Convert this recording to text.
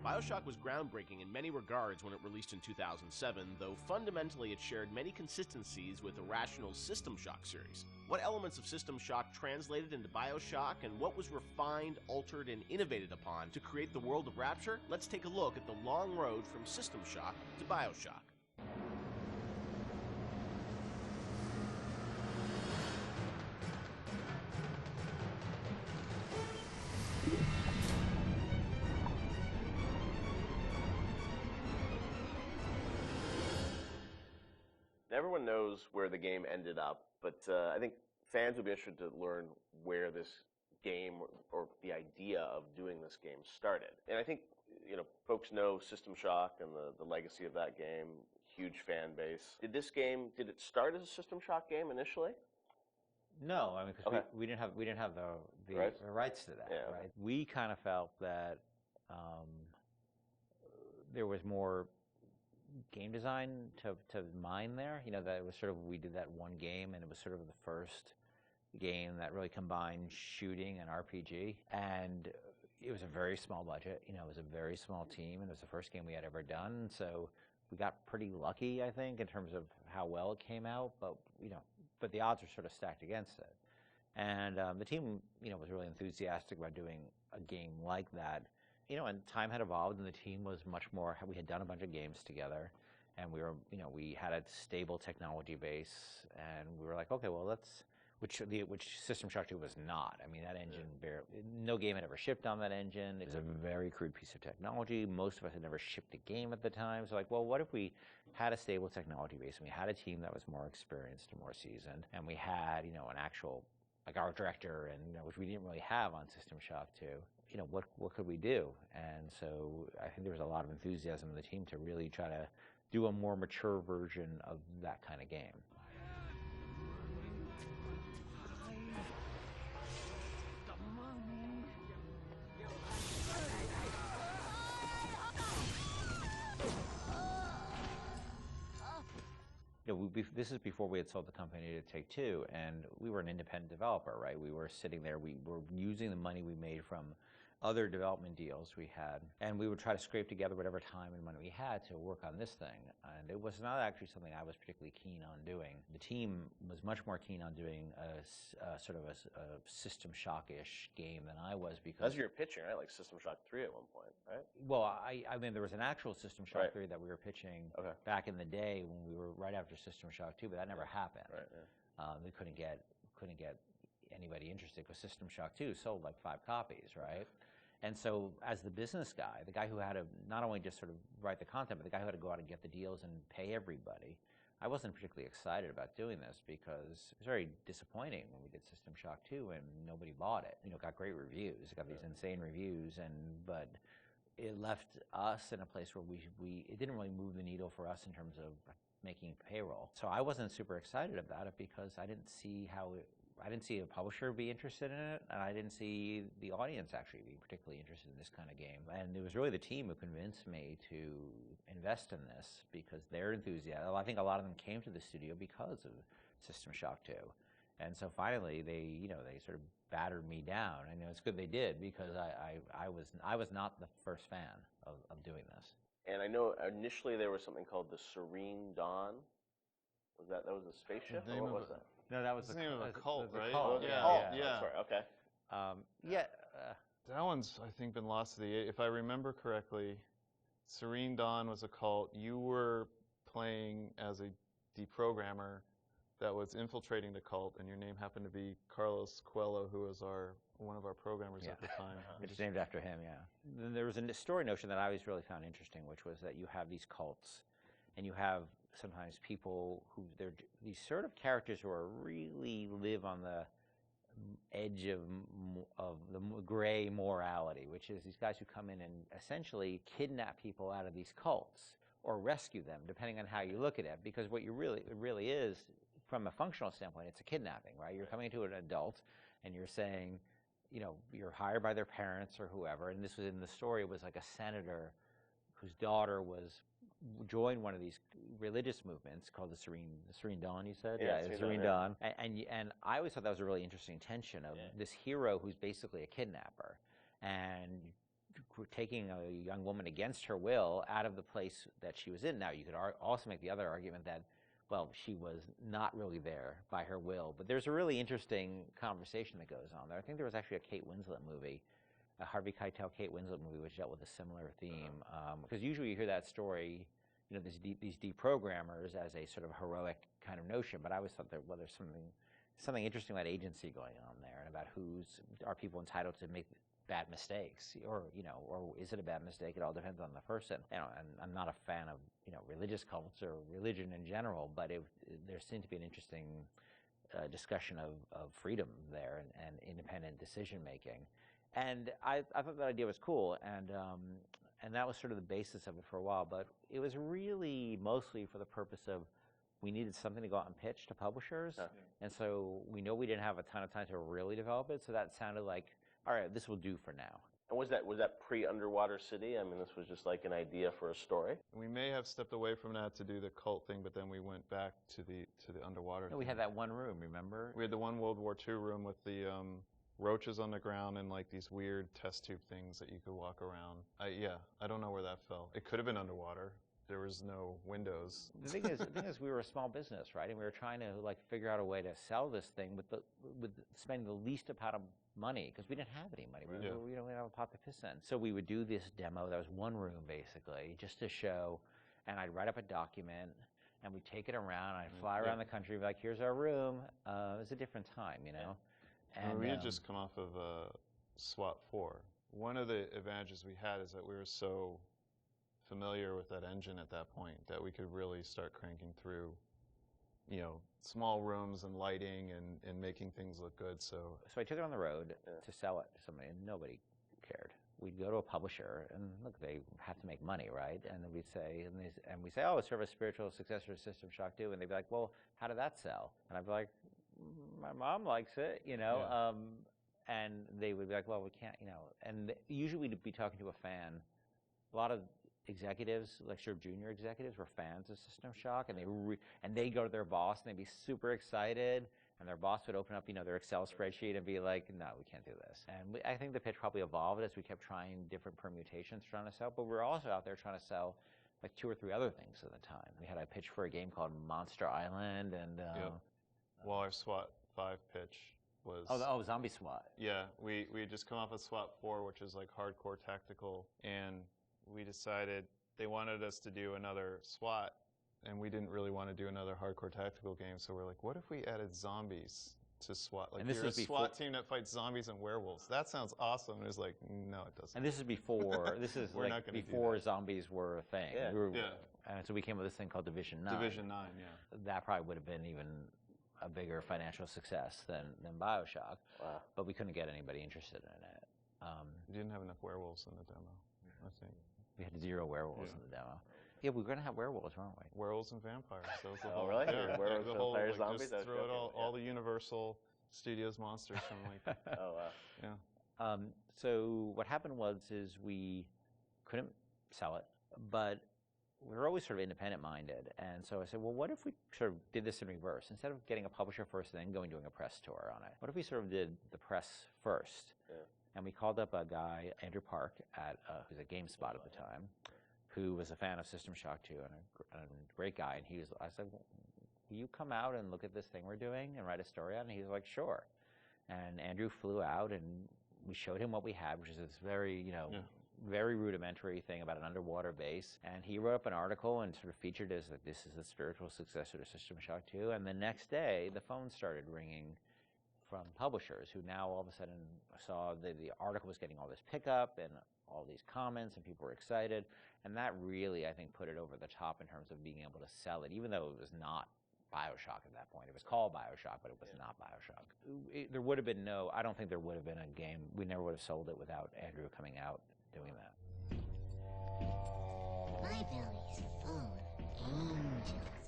Bioshock was groundbreaking in many regards when it released in 2007, though fundamentally it shared many consistencies with Irrational's System Shock series. What elements of System Shock translated into Bioshock, and what was refined, altered, and innovated upon to create the world of Rapture? Let's take a look at the long road from System Shock to Bioshock. Everyone knows where the game ended up, but I think fans would be interested to learn where this game or the idea of doing this game started. And I think, you know, folks know System Shock and the legacy of that game, huge fan base. Did it start as a System Shock game initially? No, I mean, because we didn't have the rights to that, right? We kind of felt that there was more game design to mine there. You know, that it was sort of, we did that one game, and it was sort of the first game that really combined shooting and RPG. And it was a very small budget. You know, it was a very small team, and it was the first game we had ever done. So we got pretty lucky, I think, in terms of how well it came out. But but the odds were sort of stacked against it. And the team, was really enthusiastic about doing a game like that. And time had evolved, and the team was much more. We had done a bunch of games together, and we were, we had a stable technology base, and we were like, okay, well, which System Shock 2 was not. I mean, that engine, no game had ever shipped on that engine. It was a very crude piece of technology. Most of us had never shipped a game at the time. So like, well, what if we had a stable technology base, and we had a team that was more experienced and more seasoned, and we had, an actual, like our director, and which we didn't really have on System Shock 2. What could we do? And so I think there was a lot of enthusiasm in the team to really try to do a more mature version of that kind of game. This is before we had sold the company to Take-Two, and we were an independent developer, right? We were sitting there, we were using the money we made from other development deals we had, and we would try to scrape together whatever time and money we had to work on this thing. And it was not actually something I was particularly keen on doing. The team was much more keen on doing a sort of a System Shock-ish game than I was, because... That's what you were pitching, right? Like System Shock 3 at one point, right? Well, I mean, there was an actual System Shock 3 that we were pitching back in the day when we were right after System Shock 2, but that never happened. Right, we couldn't get anybody interested, because System Shock 2 sold like 5 copies, right? And so as the business guy, the guy who had to not only just sort of write the content, but the guy who had to go out and get the deals and pay everybody, I wasn't particularly excited about doing this, because it was very disappointing when we did System Shock 2 and nobody bought it. It got great reviews, it got these insane reviews, but it left us in a place where it didn't really move the needle for us in terms of making payroll. So I wasn't super excited about it, because I didn't see I didn't see a publisher be interested in it, and I didn't see the audience actually be particularly interested in this kind of game. And it was really the team who convinced me to invest in this, because they're enthusiastic. I think a lot of them came to the studio because of System Shock 2. And so finally, they sort of battered me down. And it's good they did, because I was not the first fan of doing this. And I know initially there was something called the Serene Dawn. That was a spaceship, or what was that? No, that was the name of a cult, right? Cult. Yeah. That's right. Okay. That one's, I think, been lost to the... If I remember correctly, Serene Dawn was a cult. You were playing as a deprogrammer that was infiltrating the cult, and your name happened to be Carlos Coelho, who was one of our programmers at the time. It's named after him, yeah. Then there was a story notion that I always really found interesting, which was that you have these cults, and you have sometimes people they're these sort of characters who really live on the edge of the gray morality, which is these guys who come in and essentially kidnap people out of these cults, or rescue them, depending on how you look at it. Because what it really is, from a functional standpoint, it's a kidnapping, right? You're coming to an adult, and you're saying, you're hired by their parents or whoever, and this was in the story, it was like a senator whose daughter joined one of these religious movements called the Serene Dawn, you said? Yeah, Serene Dawn. And I always thought that was a really interesting tension of this hero who's basically a kidnapper. And taking a young woman against her will out of the place that she was in. Now, you could also make the other argument that, well, she was not really there by her will. But there's a really interesting conversation that goes on there. I think there was actually a Kate Winslet movie, a Harvey Keitel Kate Winslet movie, which dealt with a similar theme. Because usually you hear that story, you know, these deprogrammers as a sort of heroic kind of notion. But I always thought that, well, there's something interesting about agency going on there, and about are people entitled to make bad mistakes, or is it a bad mistake? It all depends on the person. You know, and I'm not a fan of religious cults or religion in general, but there seemed to be an interesting discussion of freedom there and independent decision making, and I thought that idea was cool, and that was sort of the basis of it for a while. But it was really mostly for the purpose of, we needed something to go out and pitch to publishers, and so we know we didn't have a ton of time to really develop it. So that sounded like, all right, this will do for now. And was that pre-Underwater City? I mean, this was just like an idea for a story. We may have stepped away from that to do the cult thing, but then we went back to the underwater. No, we had that one room, remember? We had the one World War II room with the roaches on the ground and like these weird test tube things that you could walk around. I don't know where that fell. It could have been underwater. There was no windows. The thing is, we were a small business, right? And we were trying to like figure out a way to sell this thing with spending the least amount of money, because we didn't have any money. We didn't have a pot to piss in. So we would do this demo. That was one room basically, just to show. And I'd write up a document, and we'd take it around. I'd fly around the country, be like, "Here's our room." It was a different time, you know. And we had just come off of SWAT 4. One of the advantages we had is that we were so familiar with that engine at that point that we could really start cranking through, small rooms and lighting and making things look good. So I took it on the road to sell it to somebody, and nobody cared. We'd go to a publisher, and look, they have to make money, right? And we'd say, oh, it's sort of a spiritual successor to System Shock 2, and they'd be like, well, how did that sell? And I'd be like, my mom likes it, and they would be like, well, we can't, and usually we'd be talking to a fan. A lot of executives, like sort of junior executives, were fans of System Shock, and they'd go to their boss and they'd be super excited, and their boss would open up, their Excel spreadsheet and be like, no, we can't do this. And I think the pitch probably evolved as we kept trying different permutations trying to sell, but we're also out there trying to sell like 2 or 3 other things at the time. We had a pitch for a game called Monster Island, and well, our SWAT 5 pitch was Zombie SWAT. Yeah, we had just come off of SWAT 4, which is like hardcore tactical, and we decided they wanted us to do another SWAT, and we didn't really want to do another hardcore tactical game. So we're like, what if we added zombies to SWAT? Like, you're a SWAT team that fights zombies and werewolves. That sounds awesome. And it was like, no, it doesn't. And this is before. This is like before zombies were a thing. Yeah. And so we came with this thing called Division 9. Division 9, yeah. That probably would have been even a bigger financial success than Bioshock. Wow. But we couldn't get anybody interested in it. We didn't have enough werewolves in the demo, I think. We had 0 werewolves in the demo. Yeah, we were going to have werewolves, weren't we? Werewolves and vampires. That was the whole, really? Yeah, werewolves, the whole, vampires, like, zombies? just throw it all the Universal Studios monsters from like... Oh, wow. Yeah. So what happened was we couldn't sell it, but we were always sort of independent-minded. And so I said, well, what if we sort of did this in reverse? Instead of getting a publisher first and then doing a press tour on it, what if we sort of did the press first? Yeah. And we called up a guy, Andrew Park, who's at GameSpot at the time, who was a fan of System Shock 2 and a great guy. And I said, well, will you come out and look at this thing we're doing and write a story on it? And he was like, sure. And Andrew flew out, and we showed him what we had, which is this very, very rudimentary thing about an underwater base. And he wrote up an article and sort of featured as like, this is the spiritual successor to System Shock 2. And the next day, the phone started ringing from publishers who now all of a sudden saw the article was getting all this pickup and all these comments, and people were excited. And that really, I think, put it over the top in terms of being able to sell it, even though it was not Bioshock at that point. It was called Bioshock, but it was not Bioshock. There would have been I don't think there would have been a game. We never would have sold it without Andrew coming out doing that. My belly's full of angels.